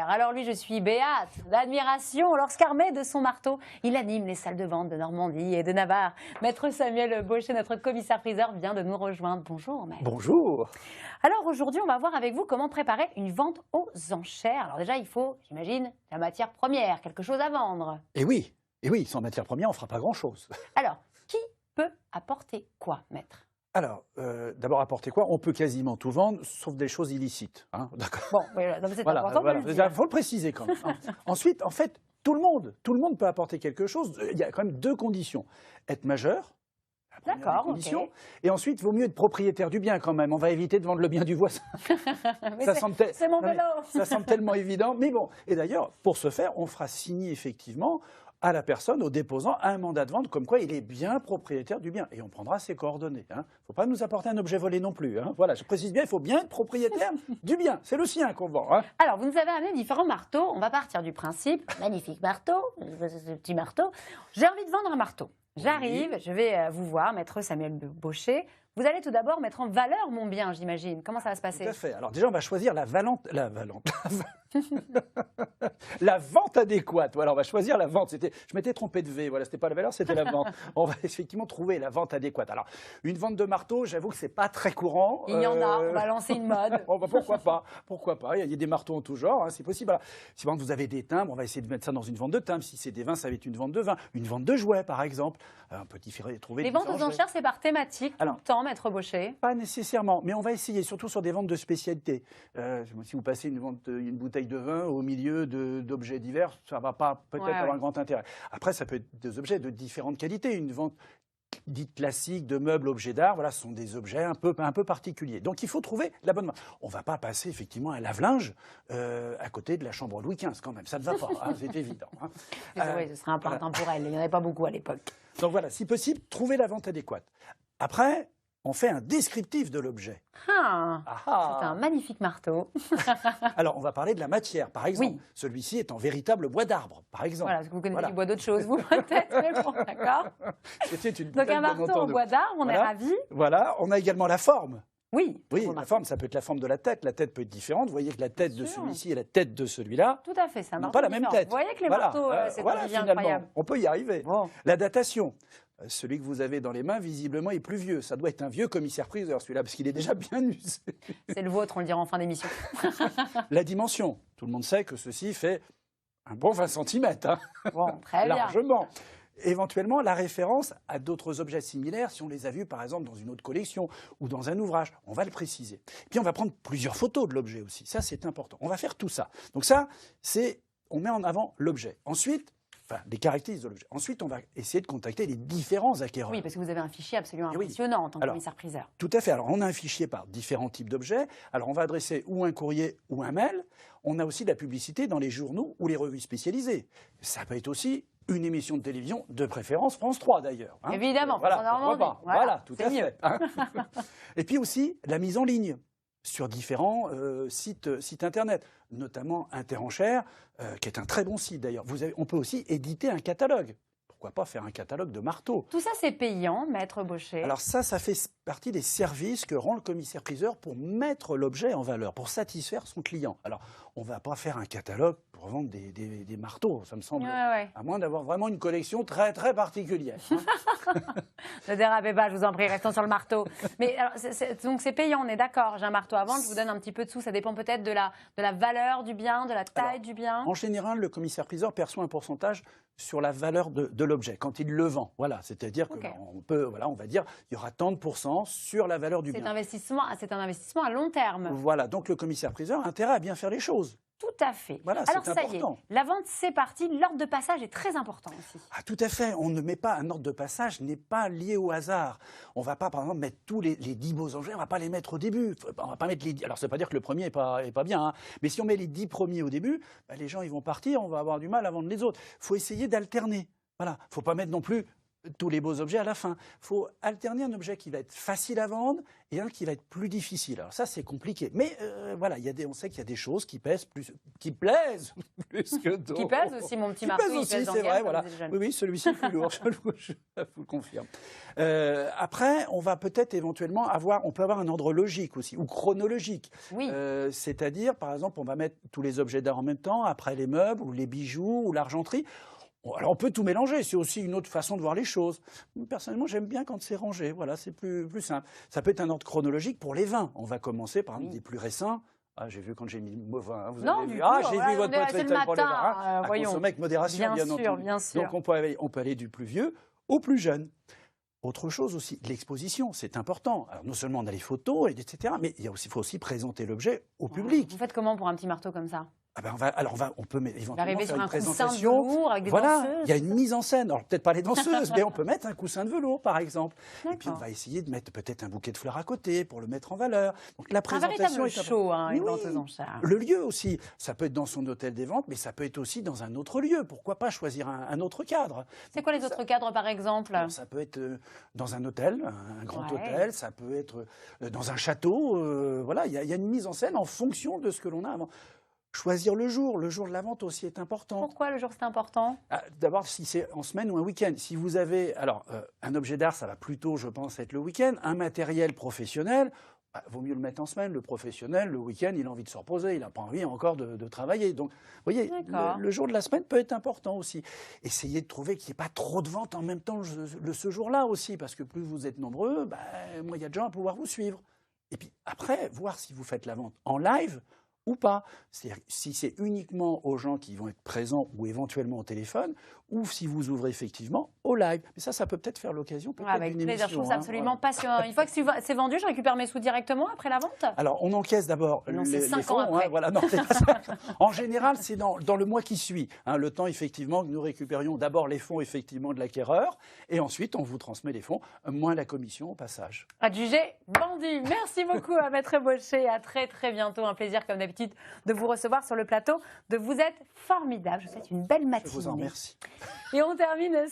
expert. Alors lui, je suis béate d'admiration lorsqu'armé de son marteau, il anime les salles de vente de Normandie et de Navarre. Maître Samuel Baucher, notre commissaire-priseur, vient de nous rejoindre. Bonjour, maître. Bonjour. Alors aujourd'hui, on va voir avec vous comment préparer une vente aux enchères. Alors déjà, il faut, j'imagine, la matière première, quelque chose à vendre. Et oui, sans matière première, on ne fera pas grand-chose. Alors, qui peut apporter quoi, maître? Alors, d'abord, apporter quoi? On peut quasiment tout vendre, sauf des choses illicites. Hein, d'accord. Bon, c'est important de le dire. Il faut le préciser quand même. Hein. Ensuite, en fait, tout le monde peut apporter quelque chose. Il y a quand même deux conditions. Être majeur. D'accord, condition. ok. Et ensuite, il vaut mieux être propriétaire du bien quand même. On va éviter de vendre le bien du voisin. C'est mon vélo. Ça semble tellement évident. Mais bon, et d'ailleurs, pour ce faire, on fera signer effectivement à la personne, au déposant, un mandat de vente comme quoi il est bien propriétaire du bien. Et on prendra ses coordonnées. Il ne faut pas nous apporter un objet volé non plus. Hein. Voilà, je précise bien, il faut bien être propriétaire du bien. C'est le sien qu'on vend. Hein. Alors, vous nous avez amené différents marteaux. On va partir du principe, magnifique marteau, ce petit marteau. J'ai envie de vendre un marteau. J'arrive, je vais vous voir, maître Samuel Baucher. Vous allez tout d'abord mettre en valeur mon bien, j'imagine. Comment ça va se passer? Tout à fait. Alors déjà, on va choisir la vente adéquate. Voilà, on va choisir la vente. Je m'étais trompé de V. Voilà, c'était pas la valeur, c'était la vente. On va effectivement trouver la vente adéquate. Alors, une vente de marteau, j'avoue que c'est pas très courant. Il y en a. On va lancer une mode. Pourquoi pas? Pourquoi pas? Il y a des marteaux en tout genre. Hein, c'est possible. Alors, si par exemple, vous avez des timbres, on va essayer de mettre ça dans une vente de timbres. Si c'est des vins, ça va être une vente de vins. Une vente de jouets, par exemple. On peut trouver. Les ventes aux enchères, c'est par thématique tout le temps, maître Baucher? Pas nécessairement, mais on va essayer, surtout sur des ventes de spécialité. Si vous passez une bouteille de vin au milieu d'objets divers, ça ne va pas peut-être avoir un grand intérêt. Après, ça peut être des objets de différentes qualités. Une vente dite classique de meubles, objets d'art, voilà, ce sont des objets un peu particuliers. Donc il faut trouver la bonne vente. On ne va pas passer effectivement un lave-linge à côté de la chambre Louis XV quand même, ça ne va pas, hein, c'est évident. Hein. Oui, ce serait un peu intemporel, il n'y en avait pas beaucoup à l'époque. Donc voilà, si possible, trouver la vente adéquate. Après, on fait un descriptif de l'objet. C'est un magnifique marteau. Alors, on va parler de la matière, par exemple. Oui. Celui-ci est en véritable bois d'arbre, par exemple. Voilà, parce que vous connaissez du bois d'autre chose, vous peut-être, mais bon, d'accord. Donc un marteau en bois d'arbre, on est ravis. Voilà, on a également la forme. Oui, la forme, ça peut être la forme de la tête. La tête peut être différente. Vous voyez que la tête de celui-ci et la tête de celui-là tout à fait, ça n'ont pas la même tête. Vous voyez que les marteaux, c'est incroyable. On peut y arriver. Bon. La datation. Celui que vous avez dans les mains, visiblement, est plus vieux. Ça doit être un vieux commissaire-priseur, celui-là, parce qu'il est déjà bien usé. C'est le vôtre, on le dira en fin d'émission. La dimension. Tout le monde sait que ceci fait un bon 20 cm. Hein. Bon, très bien. Largement. Éventuellement, la référence à d'autres objets similaires, si on les a vus, par exemple, dans une autre collection ou dans un ouvrage, on va le préciser. Puis, on va prendre plusieurs photos de l'objet aussi. Ça, c'est important. On va faire tout ça. Donc ça, on met en avant l'objet. Ensuite, les caractéristiques de l'objet. Ensuite, on va essayer de contacter les différents acquéreurs. Oui, parce que vous avez un fichier absolument impressionnant en tant que commissaire-priseur. Tout à fait. Alors, on a un fichier par différents types d'objets. Alors, on va adresser ou un courrier ou un mail. On a aussi de la publicité dans les journaux ou les revues spécialisées. Ça peut être aussi une émission de télévision, de préférence France 3 d'ailleurs. Hein. Évidemment, voilà, tout à fait. Hein. Et puis aussi la mise en ligne sur différents sites internet, notamment Interenchères, qui est un très bon site d'ailleurs. On peut aussi éditer un catalogue. Pourquoi pas faire un catalogue de marteaux? Tout ça, c'est payant, maître Baucher? Alors ça fait partie des services que rend le commissaire-priseur pour mettre l'objet en valeur, pour satisfaire son client. Alors, on ne va pas faire un catalogue pour vendre des marteaux, ça me semble, à moins d'avoir vraiment une collection très, très particulière. Hein. Ne dérapez pas, je vous en prie, restons sur le marteau. Mais alors, donc c'est payant, on est d'accord. J'ai un marteau à vendre, je vous donne un petit peu de sous. Ça dépend peut-être de la valeur du bien, de la taille du bien. En général, le commissaire-priseur perçoit un pourcentage sur la valeur de l'objet, quand il le vend. Voilà, c'est-à-dire on va dire, il y aura tant de pourcents sur la valeur du bien. C'est un investissement à long terme. Voilà, donc le commissaire-priseur a intérêt à bien faire les choses. Tout à fait. Voilà, alors ça y est, la vente c'est parti, l'ordre de passage est très important aussi. Ah, tout à fait, on ne met pas un ordre de passage, n'est pas lié au hasard. On ne va pas par exemple mettre tous les 10 beaux objets, on ne va pas les mettre au début. On va pas mettre alors ça ne veut pas dire que le premier n'est pas bien, hein. Mais si on met les 10 premiers au début, les gens ils vont partir, on va avoir du mal à vendre les autres. Il faut essayer d'alterner. Voilà, il ne faut pas mettre non plus tous les beaux objets à la fin. Il faut alterner un objet qui va être facile à vendre et un qui va être plus difficile. Alors ça, c'est compliqué. Mais voilà, on sait qu'il y a des choses qui plaisent plus que d'autres. Qui pèse aussi, mon petit marteau. Qui pèse aussi, c'est vrai. Voilà. Oui, celui-ci est plus lourd, je vous le confirme. Après, on va peut-être éventuellement on peut avoir un ordre logique aussi, ou chronologique. Oui. C'est-à-dire, par exemple, on va mettre tous les objets d'art en même temps, après les meubles, ou les bijoux, ou l'argenterie. Alors on peut tout mélanger, c'est aussi une autre façon de voir les choses. Personnellement, j'aime bien quand c'est rangé, voilà, c'est plus simple. Ça peut être un ordre chronologique pour les vins. On va commencer par des plus récents. Ah, j'ai vu quand j'ai mis le mot vin, vous avez vu. Ah, j'ai vu votre mot de pour les vins. À consommer avec modération, bien entendu. Bien sûr. Donc on peut aller du plus vieux au plus jeune. Autre chose aussi, l'exposition, c'est important. Alors non seulement on a les photos, etc., mais il faut aussi présenter l'objet au public. Vous faites comment pour un petit marteau comme ça? On peut éventuellement faire une présentation. Coussin de velours avec des danseuses. Il y a une mise en scène. Alors peut-être pas les danseuses, mais on peut mettre un coussin de velours, par exemple. Et puis on va essayer de mettre peut-être un bouquet de fleurs à côté pour le mettre en valeur. Donc la présentation est show, une venteuse en charge. Le lieu aussi, ça peut être dans son hôtel des ventes, mais ça peut être aussi dans un autre lieu. Pourquoi pas choisir un autre cadre? C'est quoi les autres cadres, par exemple? Ça peut être dans un hôtel, un grand hôtel. Ça peut être dans un château. Voilà, il y a une mise en scène en fonction de ce que l'on a avant. Choisir le jour de la vente aussi est important. Pourquoi le jour c'est important? D'abord, si c'est en semaine ou un week-end. Si vous avez, un objet d'art, ça va plutôt, je pense, être le week-end. Un matériel professionnel, vaut mieux le mettre en semaine. Le professionnel, le week-end, il a envie de se reposer, il n'a pas envie encore de travailler. Donc, vous voyez, le jour de la semaine peut être important aussi. Essayez de trouver qu'il n'y ait pas trop de ventes en même temps ce jour-là aussi, parce que plus vous êtes nombreux, moins il y a de gens à pouvoir vous suivre. Et puis après, voir si vous faites la vente en live ou pas. C'est-à-dire si c'est uniquement aux gens qui vont être présents ou éventuellement au téléphone, ou si vous ouvrez effectivement au live. Mais ça peut peut-être faire l'occasion avec d'une plaisir, émission. je trouve ça absolument passionnant. Une fois que c'est vendu, je récupère mes sous directement après la vente? Alors, on encaisse d'abord les fonds. En général, c'est dans le mois qui suit. Le temps, effectivement, que nous récupérions d'abord les fonds, effectivement, de l'acquéreur, et ensuite, on vous transmet les fonds, moins la commission au passage. Adjugé, vendu. Merci beaucoup à Maître Baucher. À très, très bientôt. Un plaisir, comme d'habitude, de vous recevoir sur le plateau. Vous êtes formidable. Je vous souhaite une belle matinée. Je vous en remercie. Et on termine